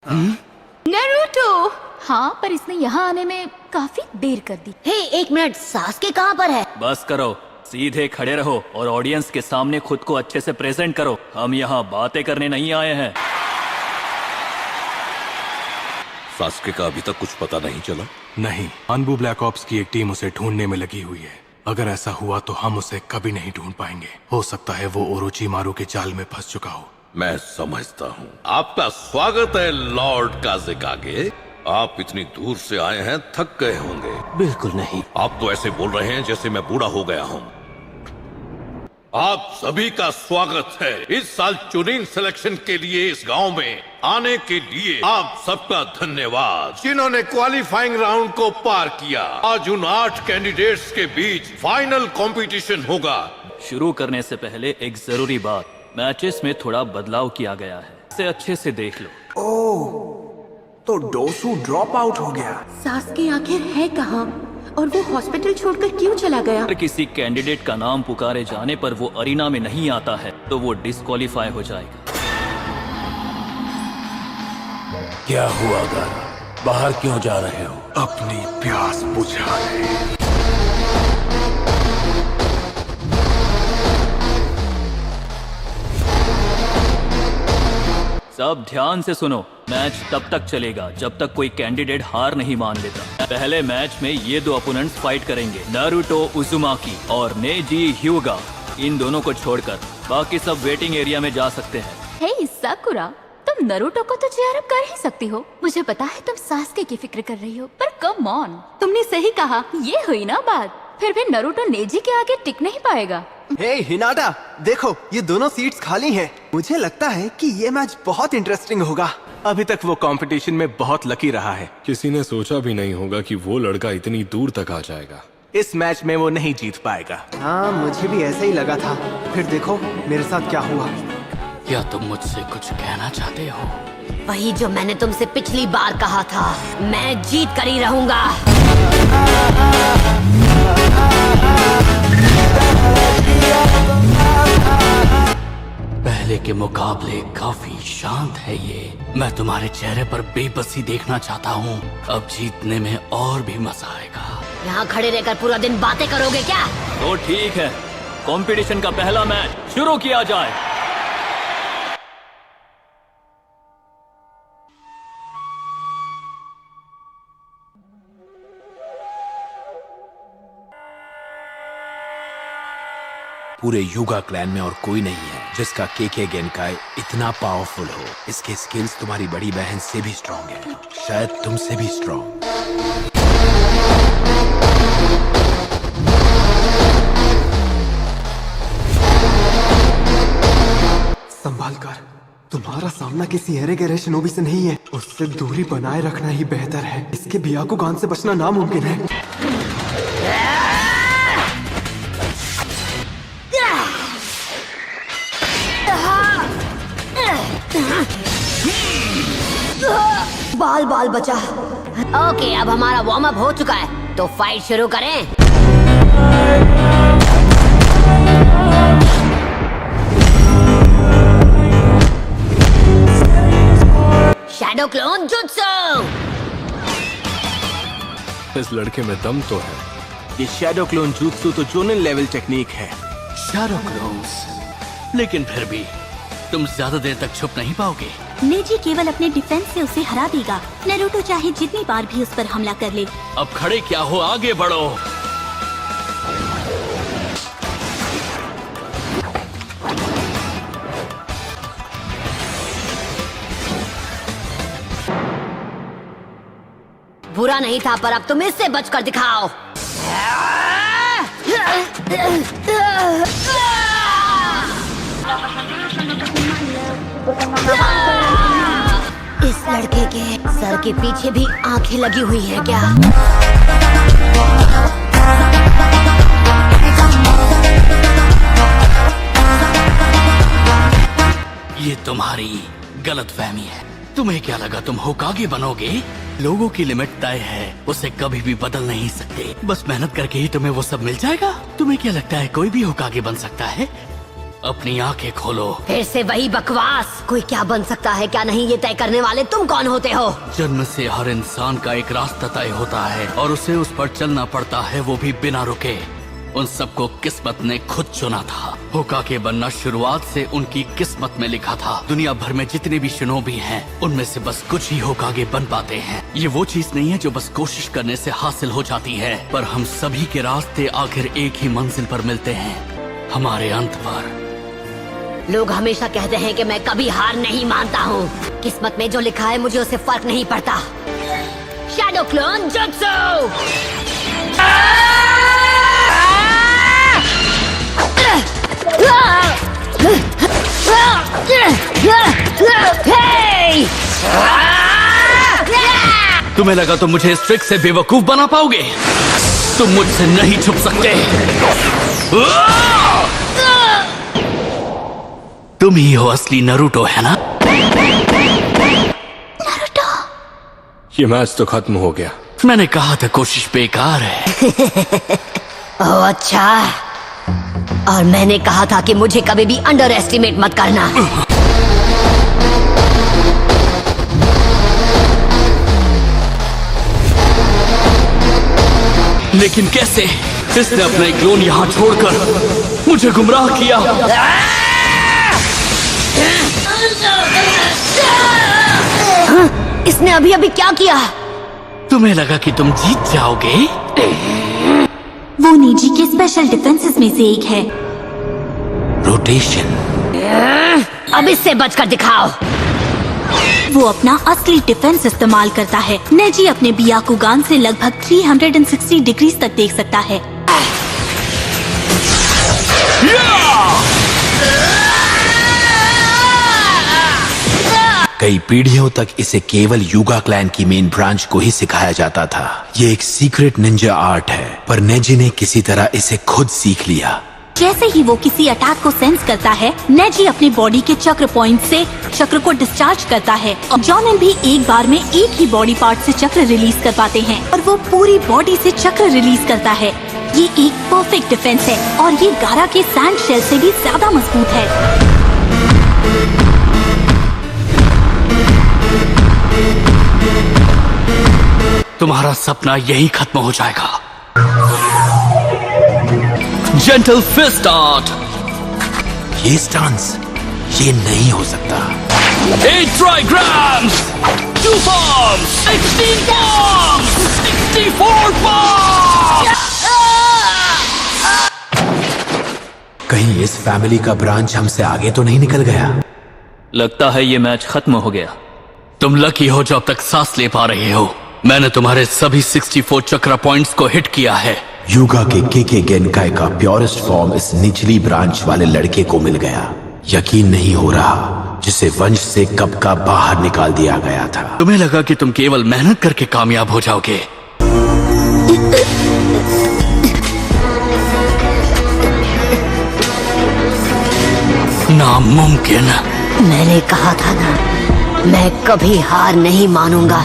Naruto. हाँ, पर इसने यहाँ आने में काफी देर कर दी। हे, एक मिनट, सास्के कहाँ पर है? बस करो, सीधे खड़े रहो और ऑडियंस के सामने खुद को अच्छे से प्रेजेंट करो। हम यहाँ बातें करने नहीं आए हैं। सास्के का अभी तक कुछ पता नहीं चला? नहीं, अनबू ब्लैक ऑप्स की एक टीम उसे ढूंढने में लगी हुई है। अगर ऐसा हुआ तो हम उसे कभी नहीं ढूंढ पाएंगे। हो सकता है वो ओरोचिमारू के जाल में फंस चुका हो। मैं समझता हूँ। आपका स्वागत है लॉर्ड काज़ेकागे। आप इतनी दूर से आए हैं, थक गए होंगे। बिल्कुल नहीं। आप तो ऐसे बोल रहे हैं जैसे मैं बूढ़ा हो गया हूँ। आप सभी का स्वागत है इस साल चुनिंग सिलेक्शन के लिए इस गांव में आने के लिए। आप सबका धन्यवाद जिन्होंने क्वालिफाइंग राउंड को पार किया। आज उन 8 कैंडिडेट्स के बीच फाइनल कंपटीशन होगा। शुरू करने से पहले एक जरूरी बात, मैचेस में थोड़ा बदलाव किया गया है, इसे अच्छे से देख लो। ओह, तो डोसू ड्रॉप आउट हो गया। सास्के आखिर है कहाँ और वो हॉस्पिटल छोड़कर क्यों चला गया? अगर किसी कैंडिडेट का नाम पुकारे जाने पर वो अरीना में नहीं आता है तो वो डिस्क्वालीफाई हो जाएगा। क्या हुआ गारा? बाहर क्यों जा रहे हो? अपनी प्यास बुझाने। सब ध्यान से सुनो, मैच तब तक चलेगा जब तक कोई कैंडिडेट हार नहीं मान लेता। पहले मैच में ये 2 अपोनेंट्स फाइट करेंगे, नारुतो उजुमाकी और नेजी ह्यूगा। इन दोनों को छोड़कर बाकी सब वेटिंग एरिया में जा सकते हैं। हे साकुरा, तुम नारुतो को तो चेयर अप कर ही सकती हो। मुझे पता है तुम सास्के की फिक्र कर रही हो, पर कम ऑन, तुमने सही कहा, ये हुई ना बात। फिर भी नारुतो नेजी के आगे टिक नहीं पाएगा। हे हिनाटा, देखो ये दोनों सीट्स खाली हैं। मुझे लगता है कि ये मैच बहुत इंटरेस्टिंग होगा। अभी तक वो कंपटीशन में बहुत लकी रहा है। किसी ने सोचा भी नहीं होगा कि वो लड़का इतनी दूर तक आ जाएगा। इस मैच में वो नहीं जीत पाएगा। हाँ, मुझे भी ऐसा ही लगा था। फिर देखो मेरे साथ क्या हुआ। क्या तुम मुझसे कुछ कहना चाहते हो? वही जो मैंने तुमसे पिछली बार कहा था, मैं जीत कर ही रहूंगा। पहले के मुकाबले काफी शांत है ये। मैं तुम्हारे चेहरे पर बेबसी देखना चाहता हूँ। अब जीतने में और भी मजा आएगा। यहाँ खड़े रहकर पूरा दिन बातें करोगे क्या? तो ठीक है, कंपटीशन का पहला मैच शुरू किया जाए। पूरे युगा क्लैन में और कोई नहीं है जिसका केके गेनकाई इतना पावरफुल हो। इसके स्किल्स तुम्हारी बड़ी बहन से भी स्ट्रॉन्ग है, शायद तुमसे भी स्ट्रॉन्ग। संभाल कर, तुम्हारा सामना किसी एरेगेरे शिनोबी से नहीं है। उससे दूरी बनाए रखना ही बेहतर है। इसके बियाकुगान से बचना नामुमकिन है। बाल बाल बचा। ओके, अब हमारा वार्म अप हो चुका है, तो फाइट शुरू करें। Shadow clone jutsu. इस लड़के में दम तो है। ये शैडो क्लोन jutsu तो जोनिन लेवल टेक्निक है। शैडो क्लोन्स, लेकिन फिर भी तुम ज्यादा देर तक छुप नहीं पाओगे। नेजी केवल अपने डिफेंस से उसे हरा देगा। नारुतो चाहे जितनी बार भी उस पर हमला कर ले। अब खड़े क्या हो, आगे बढ़ो। बुरा नहीं था, पर अब तुम इससे बचकर दिखाओ। इस लड़के के सर के पीछे भी आंखें लगी हुई है क्या? ये तुम्हारी गलतफहमी है। तुम्हें क्या लगा तुम होकागे बनोगे? लोगों की लिमिट तय है, उसे कभी भी बदल नहीं सकते। बस मेहनत करके ही तुम्हें वो सब मिल जाएगा। तुम्हें क्या लगता है कोई भी होकागे बन सकता है? अपनी आंखें खोलो। फिर से वही बकवास। कोई क्या बन सकता है क्या नहीं, ये तय करने वाले तुम कौन होते हो? जन्म से हर इंसान का एक रास्ता तय होता है और उसे उस पर चलना पड़ता है, वो भी बिना रुके। उन सबको किस्मत ने खुद चुना था। होकागे बनना शुरुआत से उनकी किस्मत में लिखा था। दुनिया भर में जितने भी शिनोबी हैं, उनमें से बस कुछ ही होकागे बन पाते हैं। ये वो चीज नहीं है जो बस कोशिश करने से हासिल हो जाती है, पर हम सभी के रास्ते आखिर एक ही मंजिल पर मिलते हैं, हमारे अंत पर। लोग हमेशा कहते हैं कि मैं कभी हार नहीं मानता हूँ। किस्मत में जो लिखा है मुझे उससे फर्क नहीं पड़ता। Shadow clone jutsu! तुम्हें लगा तुम मुझे इस ट्रिक से बेवकूफ बना पाओगे? तुम मुझसे नहीं छुप सकते। तुम ही हो असली नरूटो, है ना? ये मैच तो खत्म हो गया। मैंने कहा था कोशिश बेकार है। ओह अच्छा, और मैंने कहा था कि मुझे कभी भी अंडर एस्टिमेट मत करना। लेकिन कैसे? इसने अपना एक क्लोन यहाँ छोड़कर मुझे गुमराह किया। इसने अभी अभी क्या किया? तुम्हें लगा कि तुम जीत जाओगे? वो नेजी के स्पेशल डिफेंसेस में से एक है। रोटेशन। अब इससे बचकर दिखाओ। वो अपना असली डिफेंस इस्तेमाल करता है। नेजी अपने बियाकुगान से लगभग 360 डिग्रीज तक देख सकता है। कई पीढ़ियों तक इसे केवल युगा क्लैन की मेन ब्रांच को ही सिखाया जाता था। ये एक सीक्रेट निंजा आर्ट है, पर नेजी ने किसी तरह इसे खुद सीख लिया। जैसे ही वो किसी अटैक को सेंस करता है, नेजी अपने बॉडी के चक्र पॉइंट से चक्र को डिस्चार्ज करता है और जॉनन भी एक बार में एक ही बॉडी पार्ट से चक्र रिलीज कर पाते हैं और वो पूरी बॉडी से चक्र रिलीज करता है। ये एक परफेक्ट डिफेंस है और ये गारा के सैंड शेल से भी ज्यादा मजबूत है। तुम्हारा सपना यही खत्म हो जाएगा। Gentle fist art. ये स्टांस, ये नहीं हो सकता। 8 ट्राइग्राम्स, 2 bombs, 16 bombs, 64 bombs। कहीं इस फैमिली का ब्रांच हमसे आगे तो नहीं निकल गया? लगता है ये मैच खत्म हो गया। तुम लकी हो जो अब तक सांस ले पा रहे हो। मैंने तुम्हारे सभी 64 चक्रा पॉइंट्स को हिट किया है। युगा के केके गेनकाई का प्योरेस्ट फॉर्म इस निचली ब्रांच वाले लड़के को मिल गया। यकीन नहीं हो रहा, जिसे वंश से कब का बाहर निकाल दिया गया था। तुम्हें लगा कि तुम केवल मेहनत करके कामयाब हो जाओगे। नामुमकिन। मैंने कहा था ना, मैं कभी हार नहीं मानूंगा।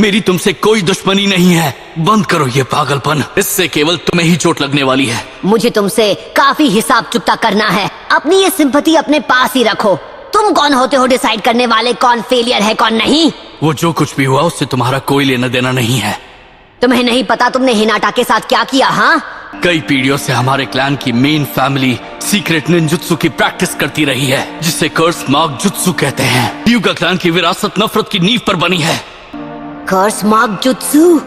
मेरी तुमसे कोई दुश्मनी नहीं है। बंद करो ये पागलपन, इससे केवल तुम्हें ही चोट लगने वाली है। मुझे तुमसे काफी हिसाब चुकता करना है। अपनी ये सिंपैथी अपने पास ही रखो। तुम कौन होते हो डिसाइड करने वाले कौन फेलियर है कौन नहीं? वो जो कुछ भी हुआ उससे तुम्हारा कोई लेना देना नहीं है। तुम्हें नहीं पता तुमने हिनाटा के साथ क्या किया? हाँ, कई पीढ़ियों से हमारे क्लैन की मेन फैमिली सीक्रेट निंजुत्सु की प्रैक्टिस करती रही है, जिसे कर्स मार्क जुत्सु कहते हैं। युगा क्लैन की विरासत नफरत की नींव पर बनी है। कर्स मार्क जुत्सु?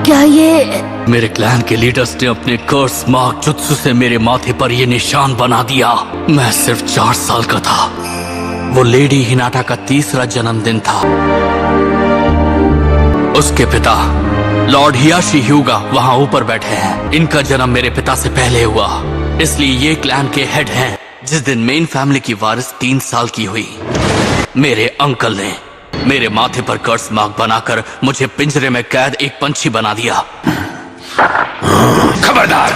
क्या ये? मेरे क्लैन के लीडर्स ने अपने कर्स मार्क जुत्सु से मेरे माथे पर ये निशान बना दिया। मैं सिर्फ 4 साल का था। वो लेडी हिनाटा का 3रा जन्मदिन था। उसके पिता लॉर्ड हियाशी ह्यूगा वहाँ ऊपर बैठे हैं। इनका जन्म मेरे पिता से पहले हुआ, इसलिए ये क्लैन के हेड हैं। जिस दिन मेन फैमिली की वारिस 3 साल की हुई, मेरे अंकल ने मेरे माथे पर कर्स मार्क बनाकर मुझे पिंजरे में कैद एक पंछी बना दिया। खबरदार!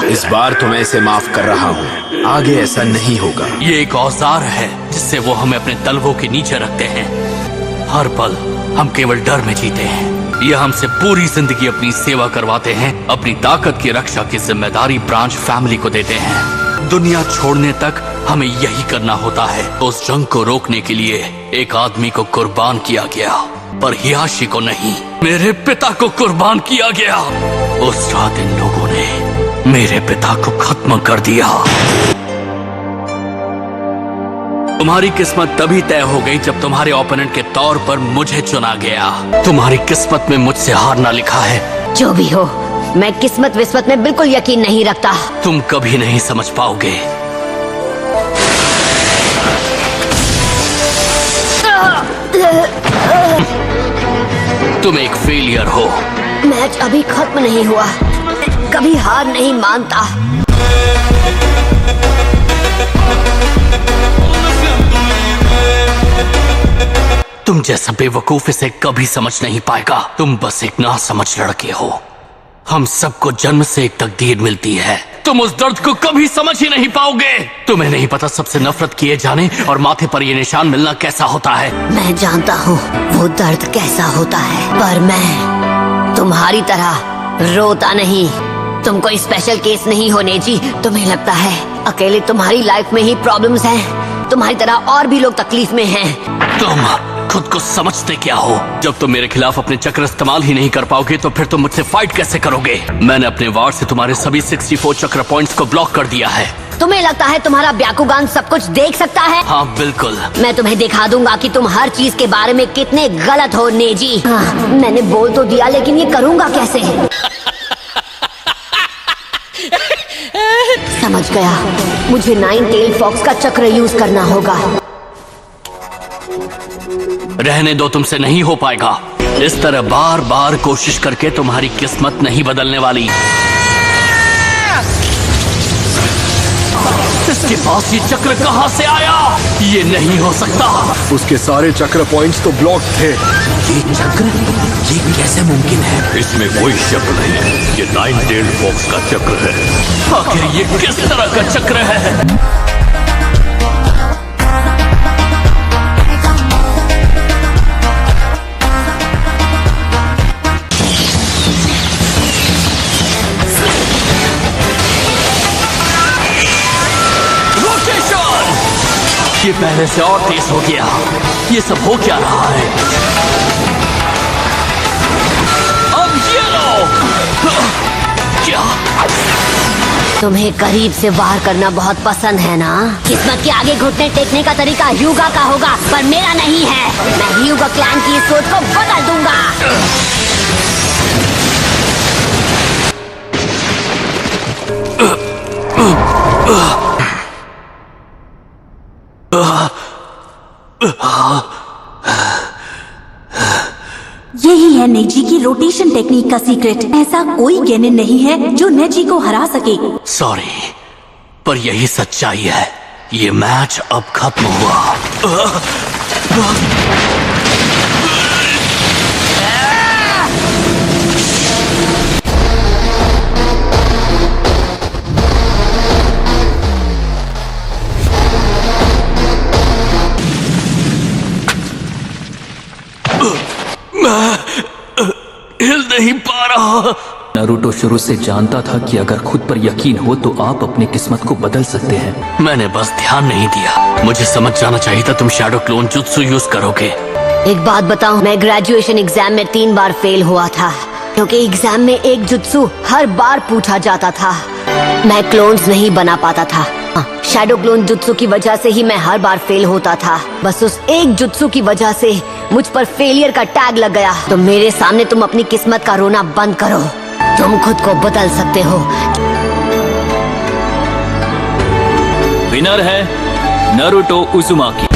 इस बार तो मैं इसे माफ कर रहा हूँ, आगे ऐसा नहीं होगा। ये एक औजार है जिससे वो हमें अपने तलवों के नीचे रखते हैं। हर पल हम केवल डर में जीते हैं। ये हमसे पूरी जिंदगी अपनी सेवा करवाते हैं। अपनी ताकत की रक्षा की जिम्मेदारी ब्रांच फैमिली को देते हैं। दुनिया छोड़ने तक हमें यही करना होता है। उस जंग को रोकने के लिए एक आदमी को कुर्बान किया गया, पर हियाशी को नहीं, मेरे पिता को कुर्बान किया गया। उस रात इन लोगों ने मेरे पिता को खत्म कर दिया। तुम्हारी किस्मत तभी तय हो गई जब तुम्हारे ओपोनेंट के तौर पर मुझे चुना गया। तुम्हारी किस्मत में मुझसे हारना लिखा है। जो भी हो, मैं किस्मत विस्मत में बिल्कुल यकीन नहीं रखता। तुम कभी नहीं समझ पाओगे। तुम एक फेलियर हो। मैच अभी खत्म नहीं हुआ, कभी हार नहीं मानता। तुम जैसा बेवकूफ इसे कभी समझ नहीं पाएगा। तुम बस एक नासमझ लड़के हो। हम सबको जन्म से एक तकदीर मिलती है। तुम उस दर्द को कभी समझ ही नहीं पाओगे। तुम्हें नहीं पता सबसे नफरत किए जाने और माथे पर ये निशान मिलना कैसा होता है। मैं जानता हूँ वो दर्द कैसा होता है, पर मैं तुम्हारी तरह रोता नहीं। तुम कोई स्पेशल केस नहीं हो नेजी। तुम्हें लगता है अकेले तुम्हारी लाइफ में ही प्रॉब्लम्स हैं। तुम्हारी तरह और भी लोग तकलीफ में हैं। तुम खुद को समझते क्या हो? जब तुम मेरे खिलाफ अपने चक्र इस्तेमाल ही नहीं कर पाओगे तो फिर तुम मुझसे फाइट कैसे करोगे? मैंने अपने वार से तुम्हारे सभी 64 चक्र पॉइंट्स को ब्लॉक कर दिया है। तुम्हें लगता है तुम्हारा ब्याकुगान सब कुछ देख सकता है? हाँ बिल्कुल। मैं तुम्हें दिखा दूंगा कि तुम हर चीज के बारे में कितने गलत हो नेजी। हाँ, मैंने बोल तो दिया, लेकिन ये करूंगा कैसे? समझ गया, मुझे 9 टेल फॉक्स का चक्र यूज करना होगा। रहने दो, तुमसे नहीं हो पाएगा। इस तरह बार बार कोशिश करके तुम्हारी किस्मत नहीं बदलने वाली। इसके पास ये चक्र कहाँ से आया? ये नहीं हो सकता। उसके सारे चक्र पॉइंट्स तो ब्लॉक थे। ये चक्र, ये कैसे मुमकिन है? इसमें कोई शक नहीं, ये 9 टेल्ड फॉक्स का चक्र है। आखिर ये किस तरह का चक्र है? ये पहले से और तेज हो गया। ये सब हो क्या रहा है? अब ये लो। क्या तुम्हें करीब से वार करना बहुत पसंद है ना? किस्मत के आगे घुटने टेकने का तरीका ह्यूगा का होगा, पर मेरा नहीं है। मैं ह्यूगा क्लैन की इस सोच को बदल दूंगा। यही है नेजी की रोटेशन टेक्निक का सीक्रेट। ऐसा कोई गेनिन नहीं है जो नेजी को हरा सके। सॉरी, पर यही सच्चाई है। ये मैच अब खत्म हुआ। हिल नहीं पा रहा। नारुतो शुरू से जानता था कि अगर खुद पर यकीन हो तो आप अपनी किस्मत को बदल सकते हैं। मैंने बस ध्यान नहीं दिया। मुझे समझ जाना चाहिए था तुम शैडो क्लोन जुत्सु यूज करोगे। एक बात बताऊं, मैं ग्रेजुएशन एग्जाम में 3 बार फेल हुआ था, क्योंकि एग्जाम में एक जुत्सु हर बार पूछा जाता था। मैं क्लोन्स नहीं बना पाता था। शैडो क्लोन जुत्सु की वजह से ही मैं हर बार फेल होता था। बस उस एक जुत्सु की वजह से मुझ पर फेलियर का टैग लग गया। तो मेरे सामने तुम अपनी किस्मत का रोना बंद करो। तुम खुद को बदल सकते हो। विनर है नारुतो उजुमाकी।